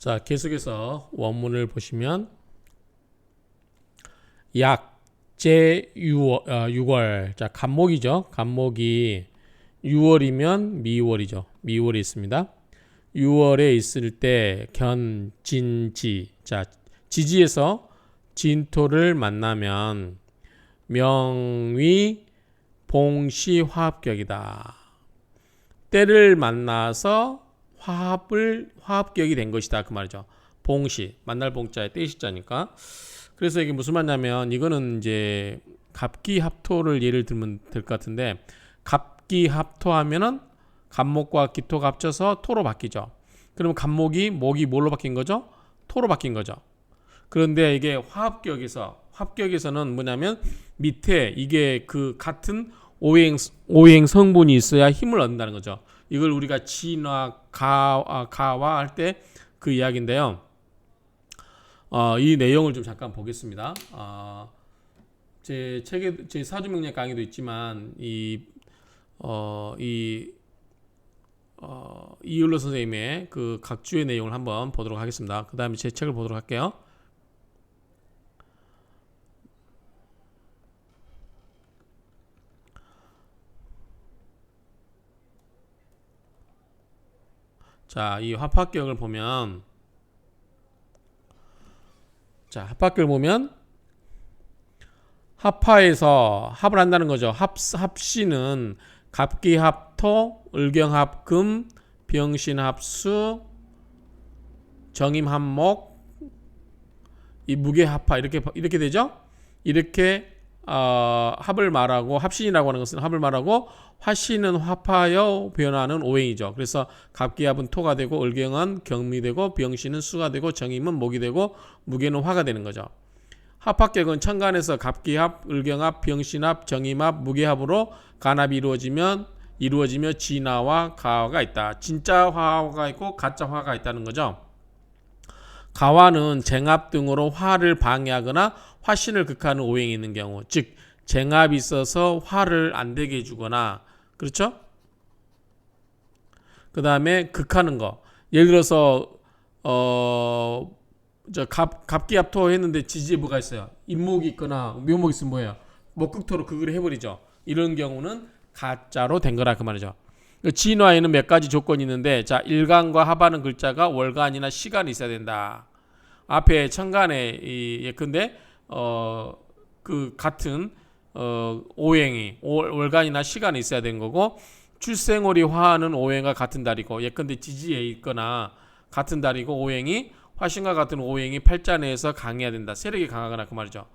자, 계속해서 원문을 보시면 약제 6월. 자, 간목이죠. 간목이 6월이면 미월이죠. 미월이 있습니다. 6월에 있을 때 견진지. 자, 지지에서 진토를 만나면 명위 봉시 화합격이다. 때를 만나서 화합격이 된 것이다 그 말이죠. 봉시 만날 봉자에 떼시자니까. 그래서 이게 무슨 말이냐면 이거는 이제 갑기합토를 예를 들면 될 것 같은데, 갑기합토하면은 갑목과 기토가 합쳐서 토로 바뀌죠. 그러면 갑목이 목이 뭘로 바뀐 거죠? 토로 바뀐 거죠. 그런데 이게 합격에서는 뭐냐면 밑에 이게 그 같은 오행 성분이 있어야 힘을 얻는다는 거죠. 이걸 우리가 진화 가와 할 때 그 이야기인데요. 이 내용을 좀 잠깐 보겠습니다. 제 책에 제 사주명리학 강의도 있지만 이율로 선생님의 그 각주의 내용을 한번 보도록 하겠습니다. 그 다음에 제 책을 보도록 할게요. 자, 이 합합격을 보면, 합파에서 합을 한다는 거죠. 합시는 갑기합토, 을경합금, 병신합수, 정임합목, 이 무게합파 이렇게 되죠. 이렇게 합을 말하고, 합신이라고 하는 것은 합을 말하고, 화신은 화파여 변하는 오행이죠. 그래서 갑기합은 토가 되고, 을경은 경미 되고, 병신은 수가 되고, 정임은 목이 되고, 무게는 화가 되는 거죠. 합합격은 천간에서 갑기합, 을경합, 병신합, 정임합, 무게합으로 간합이 이루어지며 진화와 가화가 있다. 진짜 화가 있고 가짜 화가 있다는 거죠. 가화는 쟁합 등으로 화를 방해하거나 화신을 극하는 오행이 있는 경우, 즉 쟁합이 있어서 화를 안 되게 해주거나, 그렇죠? 그 다음에 극하는 거, 예를 들어서 갑기합토 했는데 지지에 뭐가 있어요? 임목이 있거나 묘목이 있으면 뭐예요? 목극토로 극을 해버리죠. 이런 경우는 가짜로 된 거라 그 말이죠. 진화에는 몇 가지 조건이 있는데, 자, 일간과 합하는 글자가 월간이나 시간이 있어야 된다. 앞에 천간에 예컨대 그 같은 오행이 월간이나 시간이 있어야 되는 거고, 출생월이 화하는 오행과 같은 달이고, 예컨대 지지에 있거나 같은 달이고, 오행이 화신과 같은 오행이 팔자 내에서 강해야 된다. 세력이 강하거나 그 말이죠.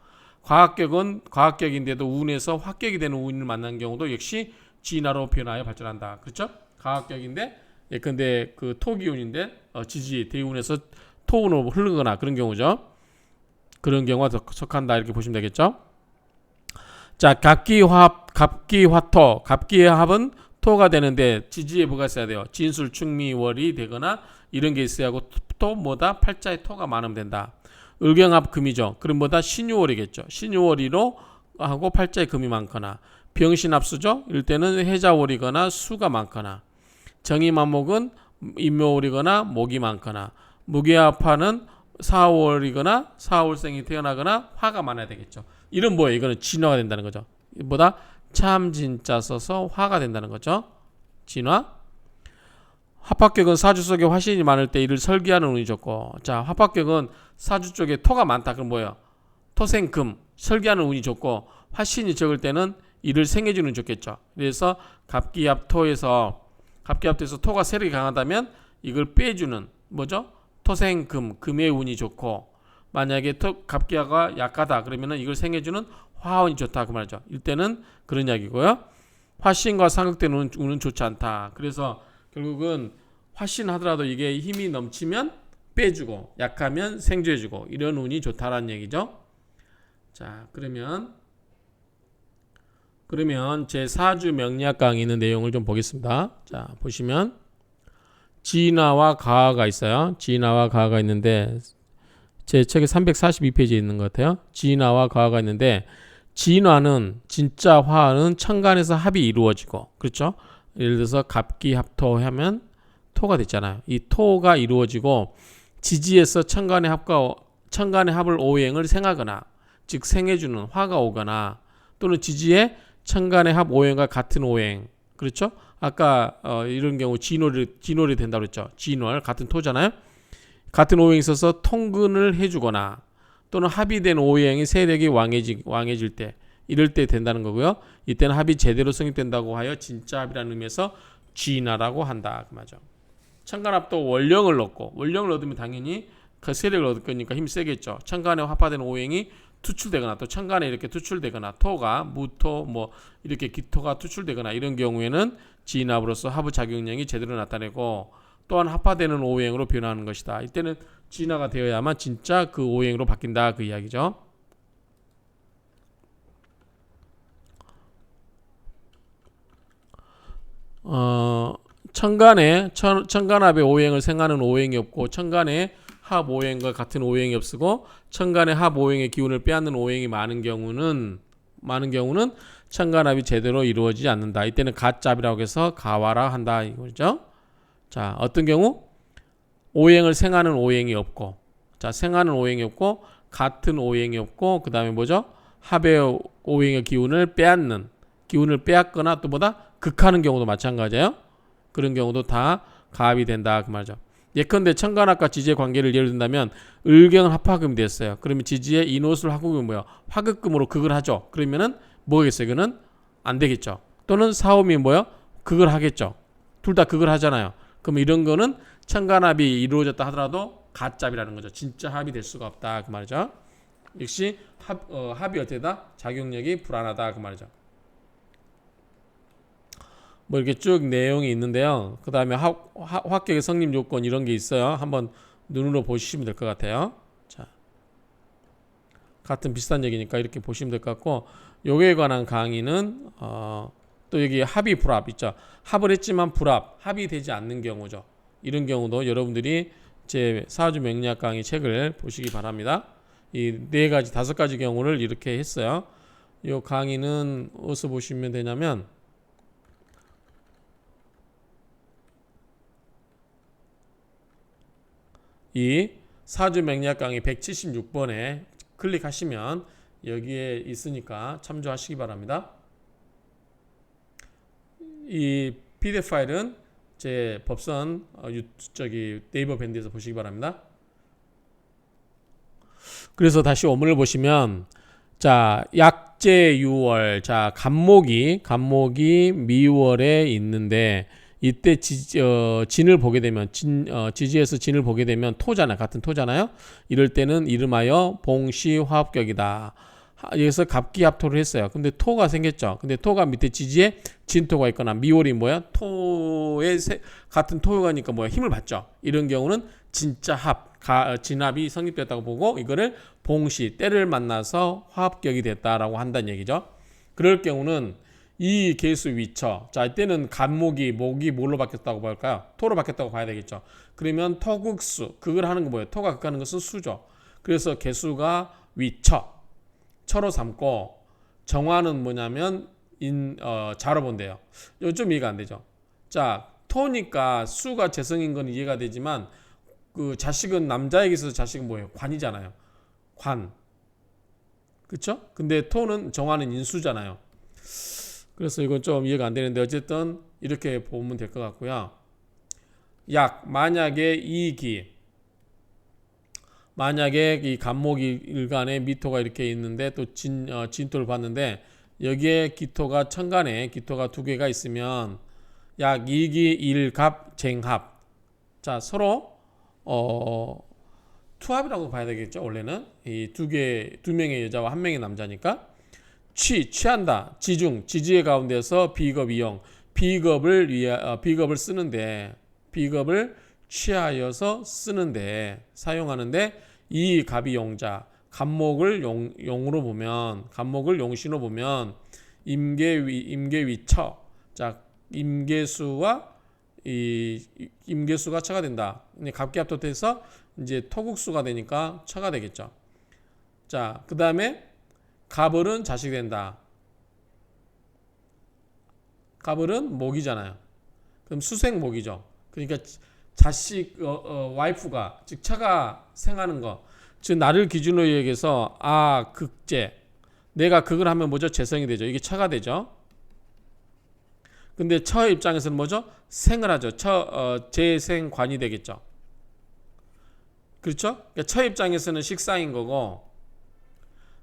과학격은 과학격인데도 운에서 합격이 되는 운을 만난 경우도 역시 진화로 변하여 발전한다. 그렇죠? 과학격인데 예컨대 그 토기운인데 지지 대운에서 토운으로 흐르거나 그런 경우죠. 그런 경우가 속한다 이렇게 보시면 되겠죠. 자, 갑기화토, 갑기의 합은 토가 되는데 지지에 뭐가 있어야 돼요? 진술, 충미, 월이 되거나 이런 게 있어야 하고, 또 뭐다? 팔자에 토가 많으면 된다. 을경합 금이죠. 그럼 뭐다? 신유월이겠죠. 신유월이로 하고 팔자에 금이 많거나, 병신합수죠. 이럴 때는 해자월이거나 수가 많거나, 정임합목은 임묘월이거나 목이 많거나, 무게합파는 사월이거나 사월생이 태어나거나 화가 많아야 되겠죠. 이런 뭐예요? 이거는 진화가 된다는 거죠. 뭐다? 참 진짜 써서 화가 된다는 거죠. 진화. 합합격은 사주 속에 화신이 많을 때 이를 설계하는 운이 좋고, 자, 합합격은 사주 쪽에 토가 많다. 그럼 뭐예요? 토생금 설계하는 운이 좋고, 화신이 적을 때는 이를 생해주는 운이 좋겠죠. 그래서 갑기합토에서 토가 세력이 강하다면 이걸 빼주는 뭐죠? 토생금, 금의 운이 좋고, 만약에 갑기화가 약하다 그러면은 이걸 생해주는 화운이 좋다 그 말이죠. 이때는 그런 이야기고요. 화신과 상극되는 운은 좋지 않다. 그래서 결국은 화신 하더라도 이게 힘이 넘치면 빼주고, 약하면 생조해주고, 이런 운이 좋다라는 얘기죠. 자, 그러면 제 사주 명리학 강의 있는 내용을 좀 보겠습니다. 자, 보시면 진화와 가화가 있어요. 진화와 가화가 있는데 제 책에 342페이지에 있는 것 같아요. 진화와 가화가 있는데, 진화는 진짜 화는 천간에서 합이 이루어지고, 그렇죠? 예를 들어서 갑기합토 하면 토가 됐잖아요. 이 토가 이루어지고 지지에서 천간의 합을 오행을 생하거나 즉 생해주는 화가 오거나 또는 지지에 천간의 합 오행과 같은 오행 그렇죠? 아까 이런 경우 진월이 된다고 그랬죠. 진월 같은 토잖아요. 같은 오행이 있어서 통근을 해주거나 또는 합의된 오행이 세력이 왕해질 때 이럴 때 된다는 거고요. 이때는 합이 제대로 성립된다고 하여 진짜 합이라는 의미에서 진화라고 한다 그 말이죠. 천간합도 원령을 얻으면 당연히 그 세력을 얻을 거니까 힘이 세겠죠. 천간에 합화된 오행이 투출되거나 또 천간에 이렇게 투출되거나 토가 무토 뭐 이렇게 기토가 투출되거나 이런 경우에는 진합으로서 합의 작용량이 제대로 나타내고 또한 합화되는 오행으로 변하는 것이다. 이때는 진화가 되어야만 진짜 그 오행으로 바뀐다 그 이야기죠. 천간합의 오행을 생하는 오행이 없고 천간에 합 오행과 같은 오행이 없고 천간의 합 오행의 기운을 빼앗는 오행이 많은 경우는 천간합이 제대로 이루어지지 않는다. 이때는 가짭이라고 해서 가와라 한다 이거죠. 자, 어떤 경우 오행을 생하는 오행이 없고, 자 생하는 오행이 없고 같은 오행이 없고 그 다음에 뭐죠? 합의 오행의 기운을 빼앗거나 또 뭐다 극하는 경우도 마찬가지예요. 그런 경우도 다 가합이 된다 그 말이죠. 예컨대 천간합과 지지의 관계를 예를 든다면 을경 합화금이 됐어요. 그러면 지지의 인호술 화극금이 뭐예요? 화극금으로 극을 하죠. 그러면은 뭐겠어요? 이거는 안 되겠죠. 또는 사오미 뭐예요? 극을 하겠죠. 둘 다 극을 하잖아요. 그럼 이런 거는 천간합이 이루어졌다 하더라도 가짭이라는 거죠. 진짜 합이 될 수가 없다 그 말이죠. 역시 합이 어때다? 작용력이 불안하다 그 말이죠. 뭐 이렇게 쭉 내용이 있는데요. 그 다음에 합격의 성립 요건 이런 게 있어요. 한번 눈으로 보시면 될 것 같아요. 자, 같은 비슷한 얘기니까 이렇게 보시면 될 것 같고 요거에 관한 강의는 또 여기 합의 불합 있죠. 합을 했지만 합이 되지 않는 경우죠. 이런 경우도 여러분들이 제 사주 명리학 강의 책을 보시기 바랍니다. 이 4가지 5가지 경우를 이렇게 했어요. 이 강의는 어디서 보시면 되냐면 이 사주 명리학 강의 176번에 클릭하시면 여기에 있으니까 참조하시기 바랍니다. 이 PDF 파일은 제 법선 네이버 밴드에서 보시기 바랍니다. 그래서 다시 원문을 보시면 자 약제 6월 자 간목이 미월에 있는데 이때 진을 보게 되면 지지에서 진을 보게 되면 토잖아요. 같은 토잖아요. 이럴 때는 이름하여 봉시화합격이다. 여기서 갑기합토를 했어요. 근데 토가 생겼죠. 근데 토가 밑에 지지에 진토가 있거나 미월이 뭐야? 토의 같은 토요가니까 뭐야? 힘을 받죠. 이런 경우는 진짜 진합이 성립됐다고 보고 이거를 봉시 때를 만나서 화합격이 됐다라고 한다는 얘기죠. 그럴 경우는 이 개수 위처 자 이때는 간목이 뭘로 바뀌었다고 볼까요? 토로 바뀌었다고 봐야 되겠죠. 그러면 토극수 극을 하는 거 뭐예요? 토가 극하는 것은 수죠. 그래서 개수가 위처 처로 삼고 정화는 뭐냐면 자로 본대요. 이거 좀 이해가 안 되죠. 자 토니까 수가 재성인 건 이해가 되지만 그 자식은 남자에게 있어서 자식은 뭐예요? 관이잖아요. 관 그쵸? 근데 토는 정화는 인수잖아요. 그래서 이건 좀 이해가 안 되는데 어쨌든 이렇게 보면 될 것 같고요. 만약에 이 간목이 일간에 미토가 이렇게 있는데 또 진토를 봤는데 여기에 기토가 천간에 기토가 2개가 있으면 약 2기 1갑 쟁합 자 서로 투합이라고 봐야 되겠죠. 원래는 이 2명의 여자와 1명의 남자니까 취한다. 지지의 가운데서 비겁 이용 비겁을 쓰는데 비겁을 취하여서 사용하는데 이 갑이 용자 간목을 용으로 보면 간목을 용신으로 보면 임계위처 자 임계수가 처가 된다. 갑기합토해서 이제 토국수가 되니까 처가 되겠죠. 자 그 다음에 갑을은 자식이 된다. 갑을은 목이잖아요. 그럼 수생목이죠. 그러니까 자식 와이프가 즉 처가 생하는 거, 즉 나를 기준으로 얘기해서 극제, 내가 그걸 하면 뭐죠? 재성이 되죠. 이게 처가 되죠. 근데 처의 입장에서는 뭐죠? 생을 하죠. 재생관이 되겠죠. 그렇죠? 그러니까 처 입장에서는 식상인 거고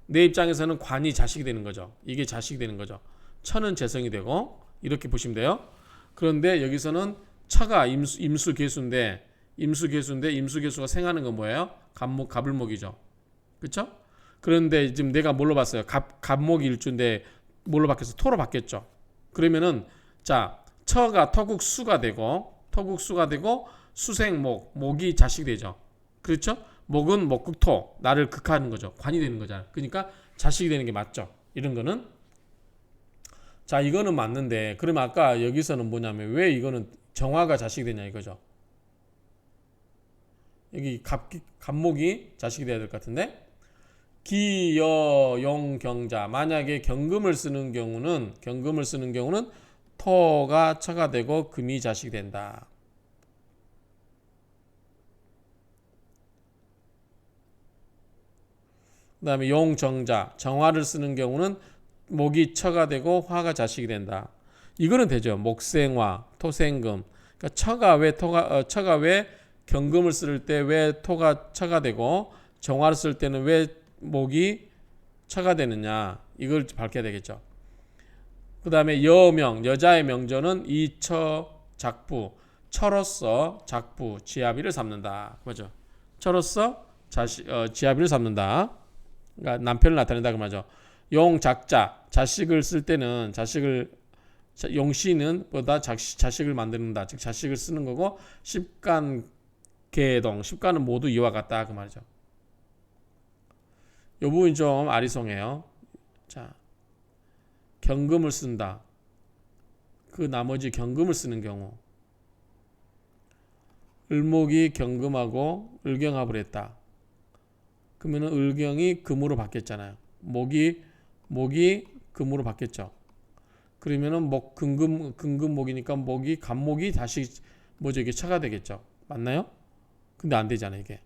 내 입장에서는 관이 자식이 되는 거죠. 이게 자식이 되는 거죠. 처는 재성이 되고 이렇게 보시면 돼요. 그런데 여기서는 처가 임수계수인데 임수계수가 생하는 건 뭐예요? 갑을목이죠. 그렇죠? 그런데 지금 내가 뭘로 봤어요? 갑목이 일주인데 뭘로 바뀌었어? 토로 바뀌었죠. 그러면은 자 처가 토국수가 되고 목이 자식이 되죠. 그렇죠? 목은 목극토, 나를 극하는 거죠. 관이 되는 거잖아. 그러니까 자식이 되는 게 맞죠. 이런 거는. 자, 이거는 맞는데, 그러면 아까 여기서는 뭐냐면 왜 이거는 정화가 자식이 되냐 이거죠. 여기 갑목이 자식이 돼야 될 것 같은데, 기여용경자, 만약에 경금을 쓰는 경우는 토가 처가 되고 금이 자식이 된다. 그 다음에 용정자, 정화를 쓰는 경우는 목이 처가 되고 화가 자식이 된다. 이거는 되죠. 목생화, 토생금. 그러니까 처가 왜 경금을 쓸 때 왜 토가 처가 되고 정화를 쓸 때는 왜 목이 처가 되느냐. 이걸 밝혀야 되겠죠. 그 다음에 여명, 여자의 명절은 이처 작부, 처로서 작부, 지아비를 삼는다. 맞죠? 처로서 지아비를 삼는다. 그러니까 남편을 나타낸다 그 말이죠. 용작자, 자식을 쓸 때는 용씨는 보다 자식을 만드는다. 즉 자식을 쓰는 거고 십간 개동, 십간은 모두 이와 같다 그 말이죠. 이 부분이 좀 아리송해요. 자, 경금을 쓴다. 그 나머지 경금을 쓰는 경우 을목이 경금하고 을경합을 했다. 그러면은 을경이 금으로 바뀌었잖아요. 목이 금으로 바뀌었죠. 그러면은 금금목이니까 갑목이 다시 이게 처가 되겠죠. 맞나요? 근데 안 되잖아요, 이게.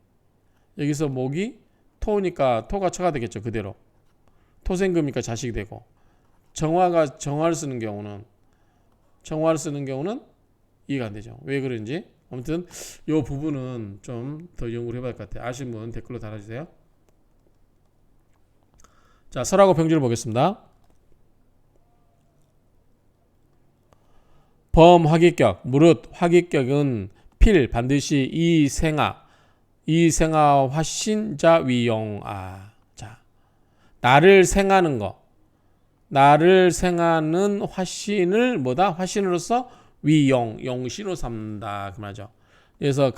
여기서 목이 토니까 토가 처가 되겠죠, 그대로. 토생금이니까 자식이 되고. 정화를 쓰는 경우는 이해가 안 되죠. 왜 그런지. 아무튼 이 부분은 좀 더 연구를 해봐야 할 것 같아요. 아시는 분 댓글로 달아주세요. 자, 설하고 평주를 보겠습니다. 범화기격, 무릇 화기격은 필 반드시 이생아 화신자 위용아. 자, 나를 생하는 거, 나를 생하는 화신을 화신으로서 용신으로 삼는다 그 말이죠. 그래서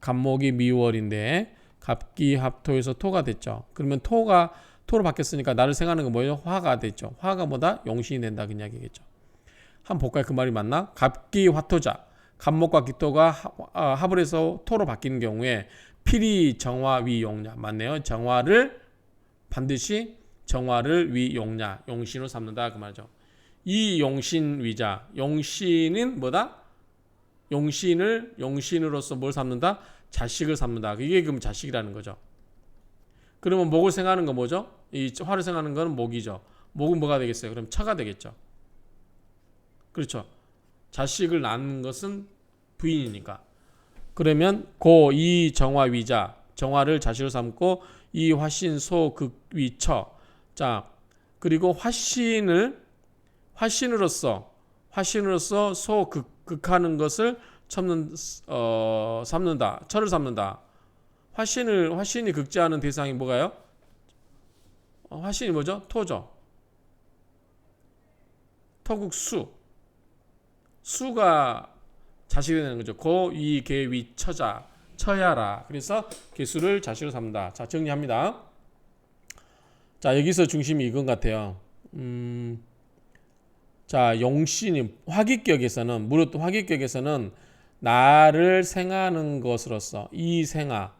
갑목이 미월인데 갑기합토에서 토가 됐죠. 그러면 토로 바뀌었으니까 나를 생하는 건 뭐예요? 화가 됐죠. 화가 용신이 된다 그 이야기겠죠. 한번 볼까요? 그 말이 맞나? 갑기화토자, 갑목과 기토가 합을 해서 토로 바뀌는 경우에 필이 정화 위용냐. 맞네요. 반드시 정화를 위용냐, 용신으로 삼는다 그 말이죠. 이 용신위자, 용신은 용신으로서 뭘 삼는다? 자식을 삼는다. 이게 그럼 자식이라는 거죠. 그러면 목을 생하는 건 뭐죠? 이 화를 생하는 건 목이죠. 목은 뭐가 되겠어요? 그럼 처가 되겠죠. 그렇죠. 자식을 낳는 것은 부인이니까. 그러면 이 정화위자, 정화를 자식으로 삼고 이 화신 소극위처. 자, 그리고 화신으로서 소극하는 것을 삼는다. 처를 삼는다. 화신이 극제하는 대상이 뭐가요? 화신이 뭐죠? 토죠. 토국수. 수가 자식이 되는 거죠. 고위계위 처자. 처야라. 그래서 개수를 자식으로 삼는다. 자, 정리합니다. 자, 여기서 중심이 이건 같아요. 자, 용신이 무릇 화기격에서는 나를 생하는 것으로서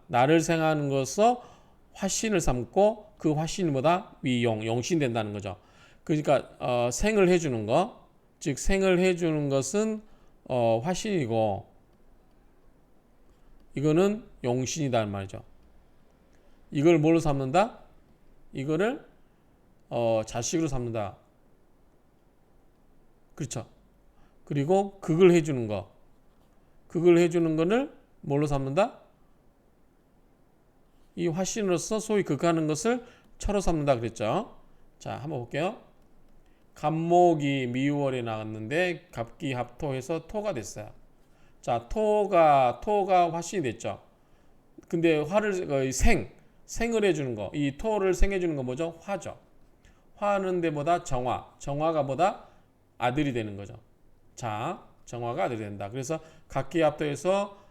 나를 생하는 것으로 화신을 삼고 그 화신이 용신 된다는 거죠. 그러니까 생을 해주는 거, 즉 생을 해주는 것은 화신이고 이거는 용신이다 말이죠. 이걸 뭘로 삼는다? 이거를 자식으로 삼는다. 그렇죠. 그리고 극을 해주는 거. 극을 해주는 거를 뭘로 삼는다? 이 화신으로서 소위 극하는 것을 처로 삼는다 그랬죠. 자, 한번 볼게요. 갑목이 미월에 나왔는데 갑기합토해서 토가 됐어요. 자, 토가 화신이 됐죠. 근데 화를 생을 해주는 거, 이 토를 생해주는 거 뭐죠? 화죠. 화는 데보다 정화가 뭐다? 아들이 되는 거죠. 자, 정화가 아들이 된다. 그래서 각기합도에서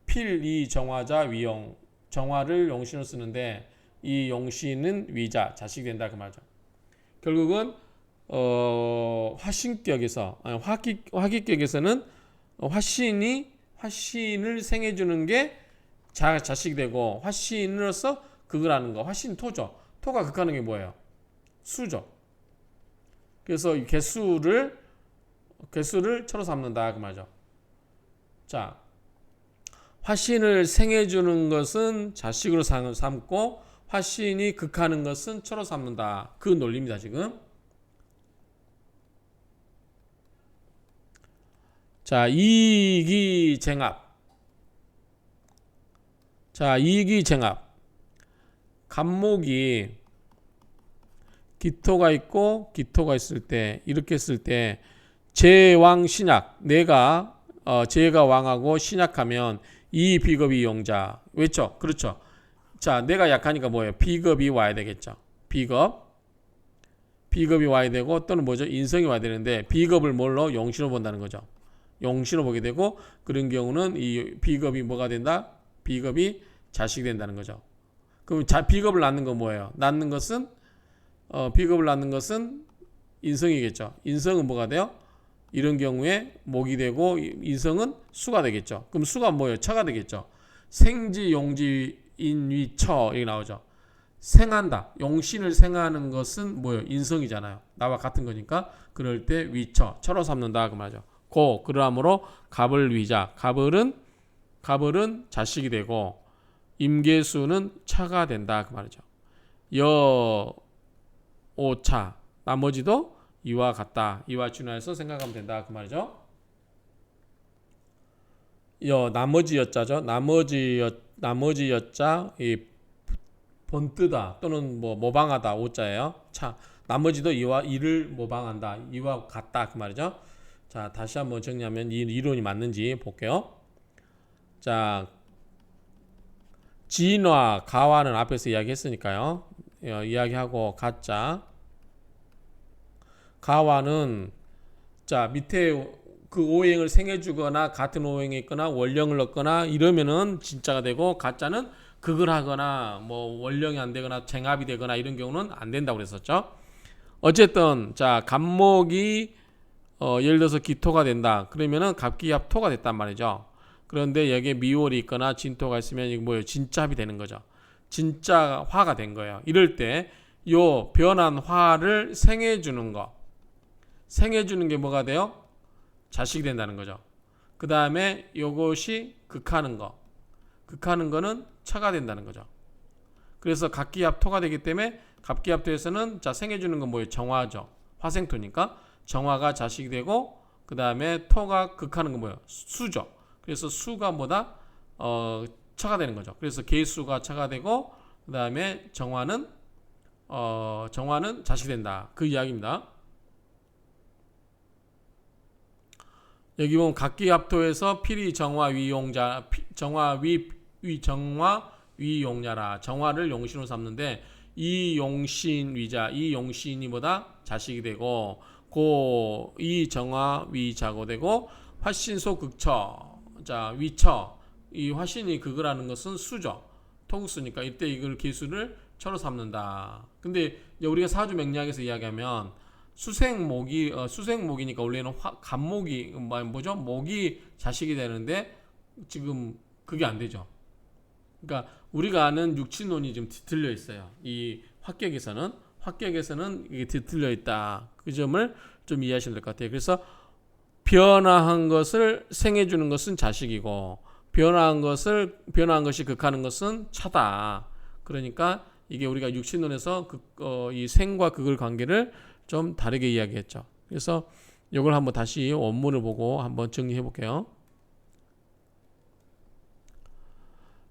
필이 정화자 위용, 정화를 용신으로 쓰는데 이 용신은 위자, 자식이 된다 그 말이죠. 결국은 화신격에서 화기격에서는 화신을 생해주는 게 자식이 되고, 화신으로서 극을 하는 거, 화신 토죠. 토가 극하는 게 뭐예요? 수죠. 그래서 이 개수를 처로 삼는다 그 말이죠. 자, 화신을 생해주는 것은 자식으로 삼고 화신이 극하는 것은 처로 삼는다. 그 논리입니다 지금. 자, 이기쟁합. 자, 이기쟁합. 갑목이 기토가 있고 기토가 있을 때, 이렇게 했을 때 제왕 신약, 내가 제가 왕하고 신약하면 이 비겁이 용자. 왜죠? 그렇죠. 자, 내가 약하니까 뭐예요? 비겁이 와야 되겠죠. 비겁이 와야 되고, 또는 뭐죠? 인성이 와야 되는데 비겁을 뭘로? 용신으로 본다는 거죠. 용신으로 보게 되고, 그런 경우는 이 비겁이 뭐가 된다? 비겁이 자식이 된다는 거죠. 그럼 비겁을 낳는 건 뭐예요? 비겁을 낳는 것은 인성이겠죠. 인성은 뭐가 돼요? 이런 경우에 목이 되고 인성은 수가 되겠죠. 그럼 수가 뭐예요? 처가 되겠죠. 생지 용지 인위처 이렇게 나오죠. 생한다. 용신을 생하는 것은 뭐예요? 인성이잖아요. 나와 같은 거니까 그럴 때 위처, 처로 삼는다 그 말이죠. 그러므로 갑을 위자. 갑을은 자식이 되고 임계수는 차가 된다 그 말이죠. 오차. 나머지도 이와 같다. 이와 준하여서 생각하면 된다 그 말이죠. 나머지 여자죠. 나머지 여자 이 번뜨다 또는 뭐 모방하다 오자예요. 차. 나머지도 이를 모방한다. 이와 같다 그 말이죠. 자, 다시 한번 정리하면 이 이론이 맞는지 볼게요. 자, 진화, 가화는 앞에서 이야기했으니까요. 이야기하고 가짜. 가화는 자, 밑에 그 오행을 생해주거나 같은 오행이 있거나 원령을 넣거나 이러면은 진짜가 되고, 가짜는 극을 하거나 뭐 원령이 안 되거나 쟁합이 되거나 이런 경우는 안 된다고 그랬었죠. 어쨌든 자, 갑목이 예를 들어서 기토가 된다. 그러면은 갑기합토가 됐단 말이죠. 그런데 여기에 미월이 있거나 진토가 있으면 이거 뭐예요? 진짜합이 되는 거죠. 진짜 화가 된 거예요. 이럴 때 요 변한 화를 생해주는 거. 생해주는 게 뭐가 돼요? 자식이 된다는 거죠. 그 다음에 요것이 극하는 거. 극하는 거는 처가 된다는 거죠. 그래서 갑기합토가 되기 때문에 갑기합토에서는 자, 생해주는 건 뭐예요? 정화죠. 화생토니까 정화가 자식이 되고, 그 다음에 토가 극하는 건 뭐예요? 수죠. 그래서 수가 뭐다? 처가 되는 거죠. 그래서 계수가 처가 되고, 그 다음에 정화는 자식이 된다. 그 이야기입니다. 여기 보면 각기합토에서 필이 정화 위용자, 정화 위용자라. 정화를 용신으로 삼는데 이 용신 위자, 이 용신이 뭐다? 자식이 되고, 이 정화 위자고 되고, 화신소 극처, 자, 위처, 이 화신이 극을 하는 것은 수죠. 토극수니까 이때 이걸 기수를 처로 삼는다. 근데 우리가 사주 맥락에서 이야기하면 수생목이니까 원래는 갑목이 뭐죠? 목이 자식이 되는데 지금 그게 안 되죠. 그러니까 우리가 아는 육친론이 좀 뒤틀려 있어요. 이 화격에서는 이게 뒤틀려 있다. 그 점을 좀 이해하시면 될 것 같아요. 그래서 변화한 것을 생해주는 것은 자식이고, 변화한 것이 극하는 것은 차다. 그러니까 이게 우리가 육신론에서 이 생과 극을 관계를 좀 다르게 이야기했죠. 그래서 이걸 한번 다시 원문을 보고 한번 정리해 볼게요.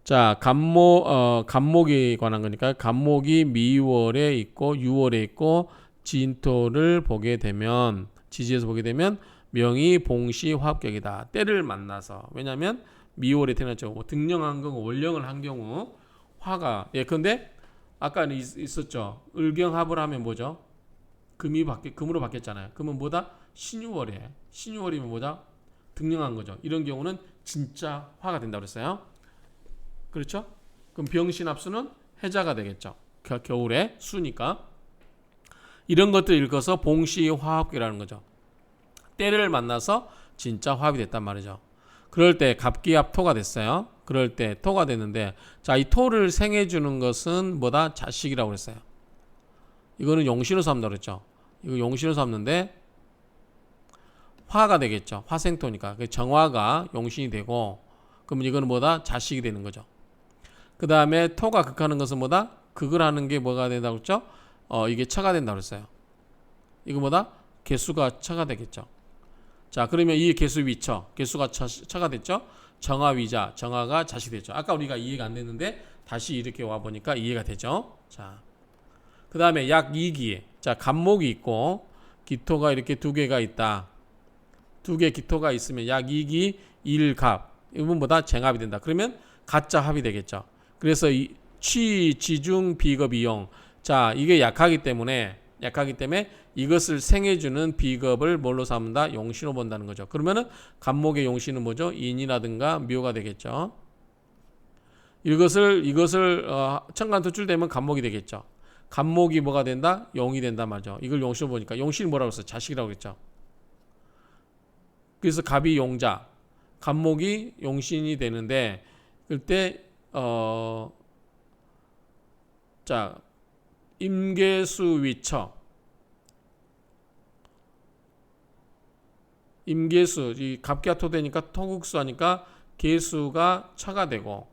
자, 간목이 관한 거니까 간목이 미월에 있고 유월에 있고 진토를 보게 되면 지지에서 보게 되면 명이 봉시 화합격이다. 때를 만나서. 왜냐하면 미월에 태어났죠. 뭐 등령한 경우, 월령을 한 경우 화가 근데 아까 있었죠. 을경합을 하면 뭐죠? 금으로 바뀌었잖아요. 그러면 뭐다? 신유월이면 뭐다? 등령한 거죠. 이런 경우는 진짜 화가 된다고 그랬어요. 그렇죠? 그럼 병신합수는 해자가 되겠죠. 겨울에 수니까. 이런 것들 읽어서 봉시화합기라는 거죠. 때를 만나서 진짜 화합이 됐단 말이죠. 그럴 때 갑기합토가 됐어요. 그럴 때 토가 됐는데, 자, 이 토를 생해주는 것은 뭐다? 자식이라고 그랬어요. 이거는 용신으로 삼는다고 그랬죠. 이거 용신으로 삼는데 화가 되겠죠. 화생토니까. 정화가 용신이 되고, 그러면 이거는 뭐다? 자식이 되는 거죠. 그 다음에 토가 극하는 것은 뭐다? 극을 하는 게 뭐가 된다고 그랬죠? 이게 처가 된다고 그랬어요. 이거 뭐다? 개수가 처가 되겠죠. 자, 그러면 이 개수 위처, 개수가 처가 됐죠? 정화 위자, 정화가 자식 됐죠. 아까 우리가 이해가 안 됐는데 다시 이렇게 와 보니까 이해가 되죠. 자, 그 다음에 약 2기. 자, 간목이 있고 기토가 이렇게 두 개가 있다. 두 개 기토가 있으면 약 2기 1갑. 이건 뭐다? 쟁합이 된다. 그러면 가짜 합이 되겠죠. 그래서 취, 지중, 비겁, 이용. 자, 이게 약하기 때문에 이것을 생해주는 비겁을 뭘로 삼는다? 용신으로 본다는 거죠. 그러면은 간목의 용신은 뭐죠? 인이라든가 묘가 되겠죠. 이것을 천간토출되면 간목이 되겠죠. 간목이 뭐가 된다? 용이 된다 말이죠. 이걸 용신으로 보니까 용신이 뭐라고 했어요? 자식이라고 그랬죠. 그래서 갑이 용자, 간목이 용신이 되는데 그때 자, 임계수 위처. 임계수, 이 갑기화토 되니까 토국수 하니까 계수가 처가 되고,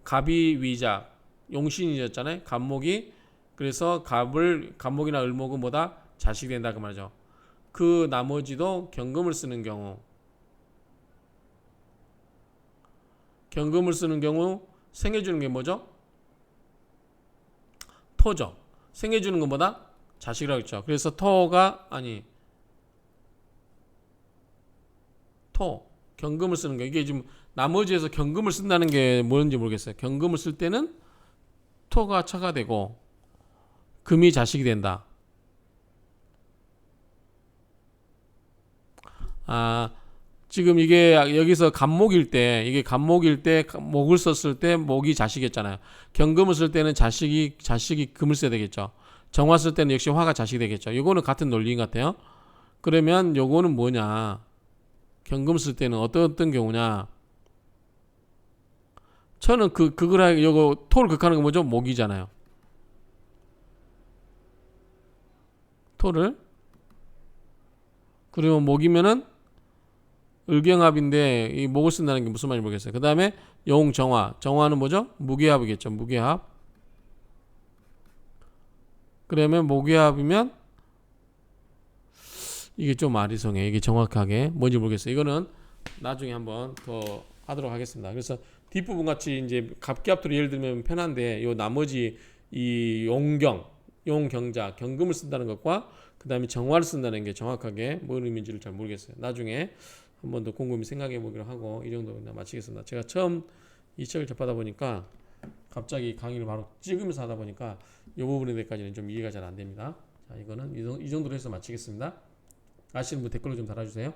갑이 위작, 용신이었잖아요. 간목이. 그래서 간목이나 을목은 뭐다? 자식이 된다 그 말이죠. 그 나머지도 경금을 쓰는 경우 생해주는 게 뭐죠? 토죠. 생해주는 건 뭐다? 자식이라고 했죠. 그래서 경금을 쓰는 거. 이게 지금 나머지에서 경금을 쓴다는 게 뭔지 모르겠어요. 경금을 쓸 때는 토가 처가 되고 금이 자식이 된다. 지금 이게 여기서 간목일 때 목을 썼을 때 목이 자식이었잖아요. 경금을 쓸 때는 자식이 금을 써야 되겠죠. 정화 쓸 때는 역시 화가 자식이 되겠죠. 이거는 같은 논리인 것 같아요. 그러면 요거는 뭐냐? 경금 쓸 때는 어떤 경우냐? 저는 요거 토를 극하는 건 뭐죠? 목이잖아요. 토를. 그리고 목이면은 을경합인데 이 목을 쓴다는 게 무슨 말인지 모르겠어요. 그 다음에 정화는 뭐죠? 무게합이겠죠. 무게합. 그러면 무게합이면 이게 좀 아리송해. 이게 정확하게 뭔지 모르겠어요. 이거는 나중에 한번 더 하도록 하겠습니다. 그래서 뒷부분 같이 이제 갑기합토로 예를 들면 편한데 요 나머지 이 용경자 경금을 쓴다는 것과 그 다음에 정화를 쓴다는 게 정확하게 뭔 의미인지를 잘 모르겠어요. 나중에 한 번 더 곰곰이 생각해 보기로 하고 이 정도 그냥 마치겠습니다. 제가 처음 이 책을 접하다 보니까 갑자기 강의를 바로 찍으면서 하다 보니까 이 부분에 대해서는 좀 이해가 잘 안 됩니다. 자, 이거는 이 정도로 해서 마치겠습니다. 아시는 분 댓글로 좀 달아주세요.